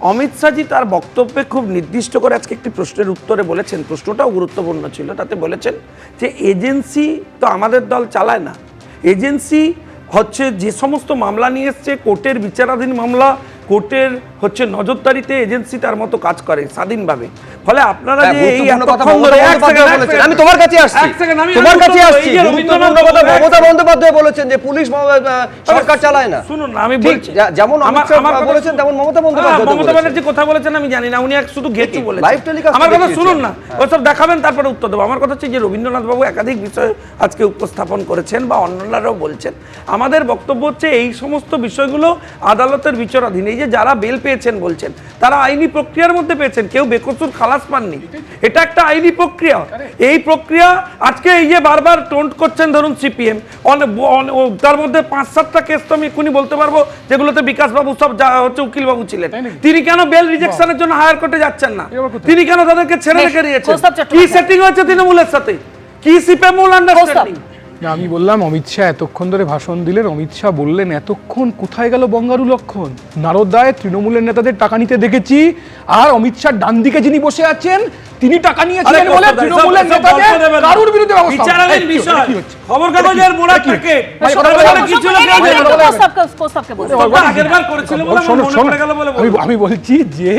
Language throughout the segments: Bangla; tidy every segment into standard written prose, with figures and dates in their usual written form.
অমিত শাহজি তার বক্তব্যে খুব নির্দিষ্ট করে আজকে একটি প্রশ্নের উত্তরে বলেছেন, প্রশ্নটাও গুরুত্বপূর্ণ ছিল, তাতে বলেছেন যে এজেন্সি তো আমাদের দল চালায় না, এজেন্সি হচ্ছে যে সমস্ত মামলা নিয়ে এসছে কোর্টের বিচারাধীন মামলা, কোর্টের হচ্ছে নজরদারিতে এজেন্সি তার মতো কাজ করে স্বাধীনভাবে। ফলে আপনারা যে এই এতক্ষণ ধরে আমি তোমার কাছে আসছি, তোমার কাছে আসছি, গুরুত্বপূর্ণ কথা মমতা বন্দ্যোপাধ্যায় বলেছেন যে পুলিশ সরকার চালায় না। শুনুন না, আমি বলছি যেমন অমিত শাহ বলেছেন তেমন মমতা বন্দ্যোপাধ্যায় কথা বলেছেন আমি জানি না, উনি শুধু ঘেটু বলেছেন। আমার কথা শুনুন না, ওসব দেখাবেন তারপরে উত্তর দেবো। আমার কথা হচ্ছে যে রবীন্দ্রনাথ বাবু একাধিক বিষয় আজকে উপস্থাপন করেছেন বা অন্যান্যরাও বলছেন। আমাদের বক্তব্য হচ্ছে এই সমস্ত বিষয়গুলো আদালতের বিচারাধীন। এই যে যারা বেল পেয়েছেন বলছেন তারা আইনি প্রক্রিয়ার মধ্যে পেয়েছেন, কেউ বেকসুর খালাস পাননি, এটা একটা আইনি প্রক্রিয়া। এই প্রক্রিয়া আজকে এই যে বারবার টোন্ট করছেন, ধরুন সিপিএম, তার মধ্যে 5-7টা কেস তো আমি এক্ষুনি বলতে পারবো যেগুলোতে বিকাশ বাবু সব হচ্ছে উকিল বাবু ছিলেন। তিনি কেন বেল রিজেকশনের জন্য হায়ার কোর্টে যাচ্ছেন না? তিনি কেন তাদেরকে ছেড়ে রেখে দিয়েছেন? কি সেটিং হয়েছে তৃণমূলের সাথে? কি সিপিএম মূল আন্ডারস্ট্যান্ডিং? আমি বললাম অমিত শাহ এতক্ষণ ধরে ভাষণ দিলেন, অমিত শাহ বললেন এতক্ষণ কোথায় গেল বঙ্গারু লক্ষণ? নারদায় তৃণমূলের নেতাদের টাকা নিতে দেখেছি, আর অমিত শাহ ডান দিকে যিনি বসে আছেন তিনি টাকা নিয়েছিলেন বলে তৃণমূলের নেতাদের কারোর বিরুদ্ধে বিচারাধীন বিষয়, খবর কাগজের মোড়া থেকে আমি বলছি যে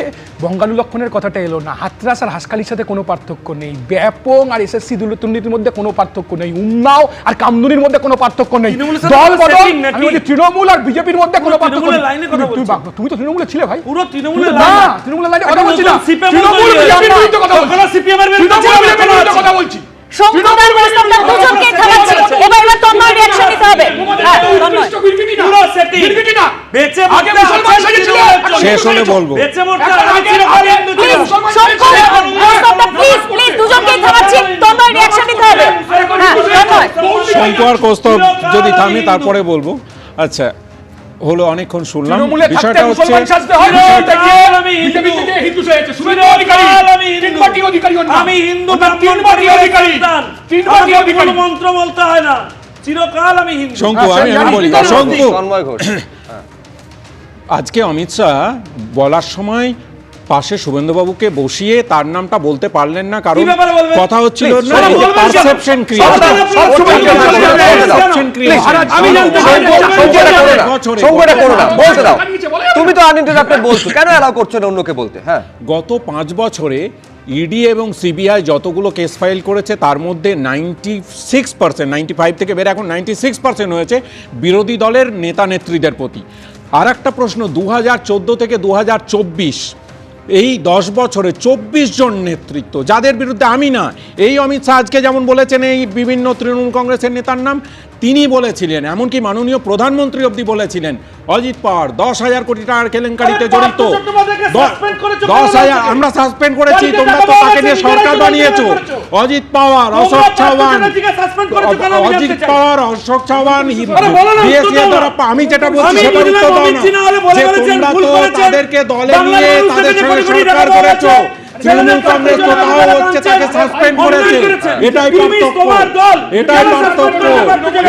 বঙ্গারু লক্ষণের কথাটা এলো না। হাতরাস আর হাসখালির সাথে কোনো পার্থক্য নেই, ব্যাপক আর এসএসসি দুর্নীতির মধ্যে কোনো পার্থক্য নেই, উন্নাও আর কামদুনির মধ্যে কোনো পার্থক্য নেই, দল বদল তৃণমূল আর বিজেপির মধ্যে কোনো পার্থক্য নেই। তুমি তো তৃণমূলে ছিলে ভাই, পুরো তৃণমূলের তৃণমূলের লাইনে কথা বলছি না, তৃণমূল বিজেপির বিরুদ্ধে কথা বলছি, সিপিএম এর বিরুদ্ধে কথা বলছি। সংকটের প্রস্তাবটা দুজনকে থামাচ্ছি, এবার তন্ময় রিঅ্যাকশন নিতে হবে। হ্যাঁ পুরো সেটিং বেঁচে আগে মুসলমান সেজেছিল, শেষ হলে বলবো বেঁচে মরতে আগে সংকটের প্রস্তাবটা প্লিজ দুজনকে থামাচ্ছি, তন্ময় রিঅ্যাকশন নিতে হবে। হ্যাঁ তন্ময়, শঙ্কু আর কৌস্তব যদি থামি তারপরে বলবো। আচ্ছা হলো, অনেকক্ষণ শুনলাম বিষয়টা হচ্ছে আমি হিন্দু মন্ত্র বলতে হয় না, চিরকাল আমি হিন্দু। শঙ্কু আমি বলি, শঙ্কু আজকে অমিত শাহ বলার সময় পাশে শুভেন্দুবাবুকে বসিয়ে তার নামটা বলতে পারলেন না, কারণ কথা হচ্ছিল পারসেপশন তুমি তো আনইন্টারাপ্টেড বলছো, কেন অ্যালাউ করছো না অন্যকে বলতে? হ্যাঁ, গত 5 বছরে ইডি এবং সিবিআই যতগুলো কেস ফাইল করেছে তার মধ্যে 96%, 95 থেকে বেড়ে এখন 96% হয়েছে বিরোধী দলের নেতা নেত্রীদের প্রতি। আর একটা প্রশ্ন, 2014 থেকে 2024 এই 10 বছরে 24 জন নেতৃত্ব, যাদের বিরুদ্ধে আমি না, এই অমিত শাহ আজকে যেমন বলেছেন এই বিভিন্ন তৃণমূল কংগ্রেসের নেতার নাম, তিনি বলেছিলেন, এমনকি মাননীয় প্রধানমন্ত্রী অবধি বলেছিলেন অজিত পাওয়ার 10,000 কোটি টাকার কেলেঙ্কারিতে জড়িত। 10,000 আমরা সাসপেন্ড করেছি, তোমরা তো তাকে নিয়ে সরকার বানিয়েছো। অজিত পাওয়ার, অশোক চৌহান, অজিত পাওয়ার, অশোক চৌহান, আমি যেটা বলছি সেটা উত্তর দাও না, যে তোমরা তো তাদেরকে দলে নিয়ে তাদের সঙ্গে সরকার করেছো। তৃণমূল কংগ্রেস তো তাও হচ্ছে তাকে সাসপেন্ড করেছে। এটাই পার্থক্য, এটাই পার্থক্য,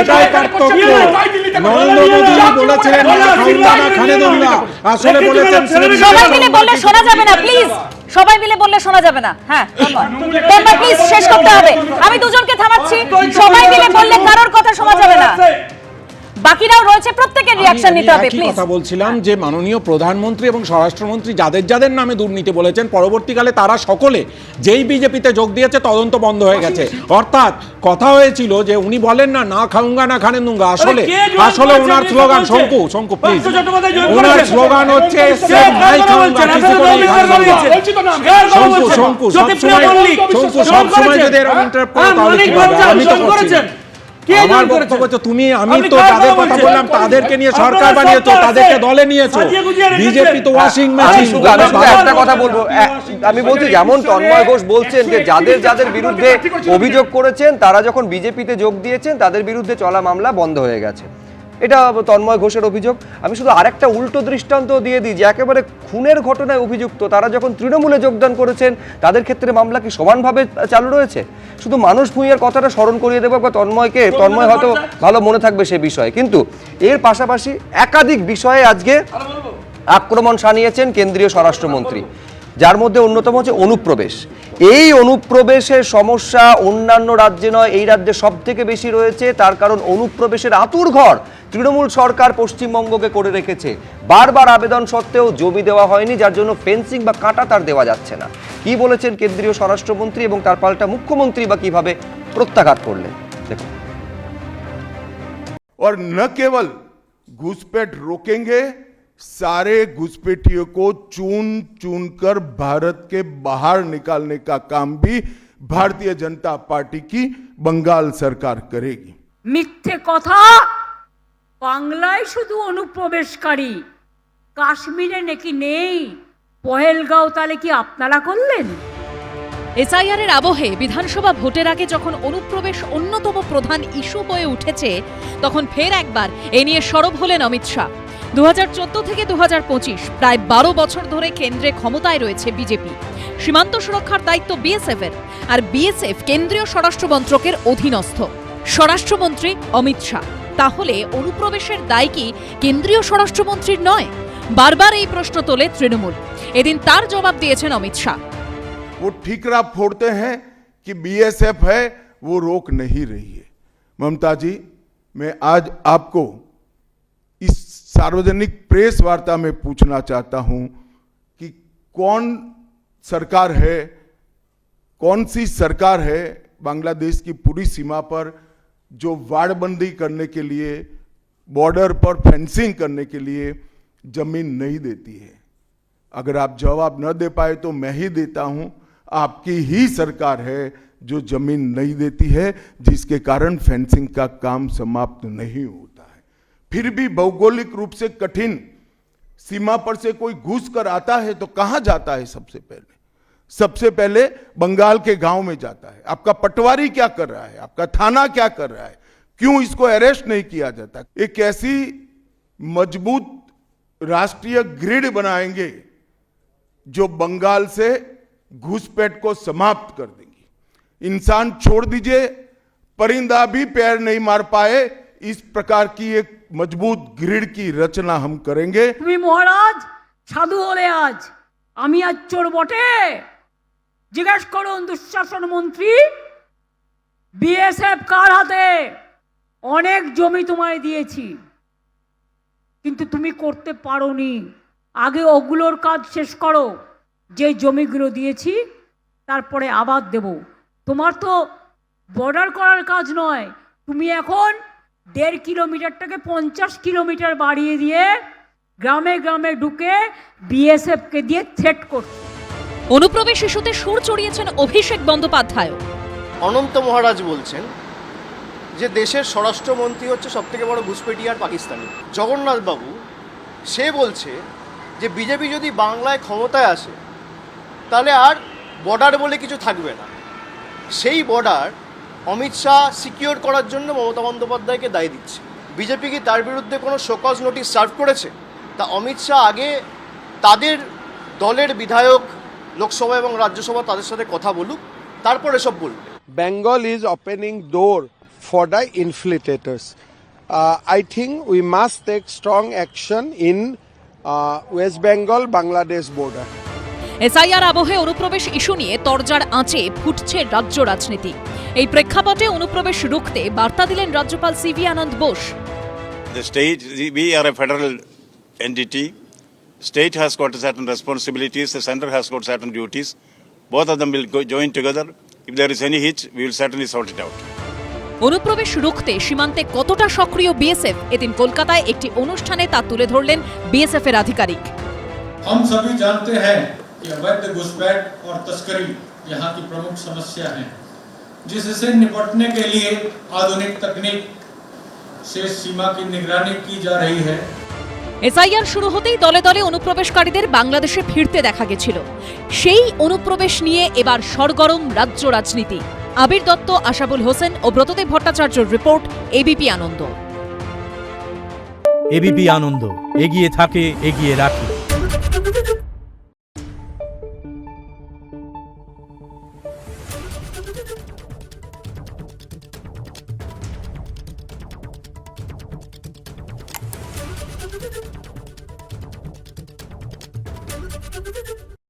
এটাই পার্থক্য। নরেন্দ্র মোদী বলেছিলেন না খাউঙ্গা না খানে দুঙ্গা, আসলে বলেছেন সবাই মিলে বললে শোনা যাবে না, প্লিজ সবাই মিলে বললে শোনা যাবে না। হ্যাঁ তন্ময় প্লিজ শেষ করতে হবে, আমি দুজনকে থামাচ্ছি, সবাই মিলে বললে কারোর কথা শোনা যাবে না, বাকিরাও রয়েছে, প্রত্যেকের রিঅ্যাকশন নিতে হবে প্লিজ। কথা বলছিলাম যে মাননীয় প্রধানমন্ত্রী এবং স্বরাষ্ট্রমন্ত্রী যাদের যাদের নামে দুর্নীতি বলেছেন, পরবর্তীকালে তারা সকলে যেই বিজেপিতে যোগ দিয়েছে তদন্ত বন্ধ হয়ে গেছে। অর্থাৎ কথা হয়েছিল যে উনি বলেন না না খাউঙ্গা না খানে দুঙ্গা, আসলে আসলে ওনার স্লোগান, শঙ্কু প্লিজ, ওনার স্লোগান হচ্ছে নাই খাউঙ্গা কিছু করে শঙ্কু সবসময় যদি এরকম ইন্টারপ্রেট তাহলে কি হবে? আমি তো করছি আমার বক্তব্য হচ্ছে তুমি, আমি তো তাদের কথা বললাম, তাদেরকে নিয়ে সরকার বানিয়েছো, তাদেরকে দলে নিয়েছো, বিজেপি তো ওয়াশিং মেশিন। একটা কথা বলবো, আমি বলছি যেমন তন্ময় ঘোষ বলছেন যে যাদের যাদের বিরুদ্ধে অভিযোগ করেছেন তারা যখন বিজেপিতে যোগ দিয়েছেন তাদের বিরুদ্ধে চলা মামলা বন্ধ হয়ে গেছে, এটা তন্ময় ঘোষের অভিযোগ। আমি শুধু আরেকটা উল্টো দৃষ্টান্ত দিয়ে দিই যে একেবারে খুনের ঘটনায় অভিযুক্ত তারা যখন তৃণমূলে যোগদান করেছেন তাদের ক্ষেত্রে মামলা কি সমানভাবে চালু রয়েছে? শুধু মানুষ ভূঁইয়ার কথাটা স্মরণ করিয়ে দেবো বা তন্ময় হয়তো ভালো মনে থাকবে সে বিষয়ে, কিন্তু এর পাশাপাশি একাধিক বিষয়ে আজকে আক্রমণ শানিয়েছেন কেন্দ্রীয় স্বরাষ্ট্রমন্ত্রী, যার মধ্যে অন্যতম হচ্ছে অনুপ্রবেশ। এই অনুপ্রবেশের সমস্যা অন্যান্য রাজ্যে নয়, এই রাজ্যে সব থেকে বেশি রয়েছে। তার কারণ অনুপ্রবেশের আঁতুড়ঘর তৃণমূল সরকার পশ্চিমবঙ্গকে করে রেখেছে। বারবার আবেদন সত্ত্বেও জমি দেওয়া হয়নি, যার জন্য ফেন্সিং বা কাঁটা তার দেওয়া যাচ্ছে না। কি বলেছেন কেন্দ্রীয় স্বরাষ্ট্রমন্ত্রী এবং তার পাল্টা মুখ্যমন্ত্রী বা কিভাবে প্রত্যাঘাত করলেন দেখুন। और न केवल घुसपैठ रोकेंगे, सारे घुसपैठियों को चुन चुन कर भारत के बाहर निकालने का काम भी भारतीय जनता पार्टी की बंगाल सरकार करेगी। মিথ্যে কথা, বাংলায় শুধু অনুপ্রবেশকারী, কাশ্মীরে নাকি নেই। পহেলগাঁও তাহলে কি আপনারা করলেন? এসআইআর এর আবহে বিধানসভা ভোটের আগে যখন অনুপ্রবেশ অন্যতম প্রধান ইস্যু হয়ে উঠেছে, তখন ফের একবার এ নিয়ে সরব হলেন অমিত শাহ। 2014 থেকে 2025 প্রায় 12 বছর ধরে কেন্দ্রে ক্ষমতায় রয়েছে বিজেপি। সীমান্ত সুরক্ষার দায়িত্ব বিএসএফ এর, আর বিএসএফ কেন্দ্রীয় স্বরাষ্ট্র মন্ত্রকের অধীনস্থ। স্বরাষ্ট্রমন্ত্রী অমিত শাহ, তাহলে অনুপ্রবেশের দায় কি কেন্দ্রীয় স্বরাষ্ট্রমন্ত্রীর নয়? বারবার এই প্রশ্ন তোলে তৃণমূল। এদিন তার জবাব দিয়েছেন অমিত শাহ। वो ठीकरा फोड़ते हैं कि बीएसएफ है, वो रोक नहीं रही है। ममता जी, मैं आज आपको इस सार्वजनिक प्रेस वार्ता में पूछना चाहता हूं कि कौन सरकार है, कौन सी सरकार है बांग्लादेश की पूरी सीमा पर जो वाड़बंदी करने के लिए, बॉर्डर पर फेंसिंग करने के लिए जमीन नहीं देती है? अगर आप जवाब न दे पाए तो मैं ही देता हूं। आपकी ही सरकार है जो जमीन नहीं देती है, जिसके कारण फेंसिंग का काम समाप्त नहीं होता है। फिर भी भौगोलिक रूप से कठिन सीमा पर से कोई घुस कर आता है तो कहां जाता है? सबसे पहले बंगाल के गांव में जाता है। आपका पटवारी क्या कर रहा है? आपका थाना क्या कर रहा है? क्यों इसको अरेस्ट नहीं किया जाता? एक ऐसी मजबूत राष्ट्रीय ग्रिड बनाएंगे जो बंगाल से घुसपैठ को समाप्त कर देंगी। इंसान छोड़ दीजिए, परिंदा भी पैर नहीं मार पाए, इस प्रकार की एक मजबूत ग्रिड की रचना हम करेंगे। তুমি মহারাজ সাধু হলে আজ, আমি আজ চোর বটে? জিজ্ঞেস করুন দুঃশাসন মন্ত্রী, বিএসএফ কার হাতে? অনেক জমি তোমায় দিয়েছি, কিন্তু তুমি করতে পারোনি। আগে ওগুলোর কাজ শেষ করো, যে জমিগুলো দিয়েছি তারপরে আবাদ দেব। তোমার তো বর্ডার করার কাজ নয়, তুমি এখন 1.5 কিলোমিটারটাকে 50 কিলোমিটার বাড়িয়ে দিয়ে গ্রামে গ্রামে ঢুকে বিএসএফকে দিয়ে থ্রেট করছো। অনুপ্রবেশ ইস্যুতে সুর চড়িয়েছেন অভিষেক বন্দ্যোপাধ্যায়। অনন্ত মহারাজ বলছেন যে দেশের স্বরাষ্ট্রমন্ত্রী হচ্ছে সবথেকে বড় ঘুসপেটি আর পাকিস্তানি। জগন্নাথ বাবু সে বলছে যে বিজেপি যদি বাংলায় ক্ষমতায় আসে তাহলে আর বর্ডার বলে কিছু থাকবে না। সেই বর্ডার অমিত শাহ সিকিউর করার জন্য মমতা বন্দ্যোপাধ্যায়কে দায় দিচ্ছে। বিজেপি কি তার বিরুদ্ধে কোনো শোকজ নোটিশ সার্ভ করেছে? তা অমিত শাহ আগে তাদের দলের বিধায়ক লোকসভা এবং রাজ্যসভা তাদের সাথে কথা বলুক, তারপর এসব বলবে। Bengal is opening door for the infiltrators. I think we must take strong action in West Bengal, Bangladesh border. SIR আবহে অনুপ্রবেশ ইস্যু নিয়ে তরজার আঁচে ফুটছে রাজ্য রাজনীতি। এই প্রেক্ষাপটে অনুপ্রবেশ রুখতে বার্তা দিলেন রাজ্যপাল CV Ananda Bose. The state, we are a federal entity. State has got certain responsibilities, the center has got certain duties. Both of them will join together. If there is any hitch, we will certainly sort it out. অনুপ্রবেশ রুখতে সীমান্তে কতটা সক্রিয় বিএসএফ, এদিন কলকাতায় একটি অনুষ্ঠানে তা তুলে ধরলেন বিএসএফ এর আধিকারিক। हम सभी जानते हैं कि अवैध घुसपैठ और तस्करी यहाँ की प्रमुख समस्या है, जिससे निपटने के लिए आधुनिक तकनीक से सीमा की निगरानी की जा रही है। এসআইআর শুরু হতেই দলে দলে অনুপ্রবেশকারীদের বাংলাদেশে ফিরতে দেখা গেছিল। সেই অনুপ্রবেশ নিয়ে এবার সরগরম রাজ্য রাজনীতি। আবির দত্ত, আশাবুল হোসেন ও ব্রতদেব ভট্টাচার্যের রিপোর্ট, এবিপি আনন্দ। এবিপি আনন্দ, এগিয়ে থাকে, এগিয়ে রাখে।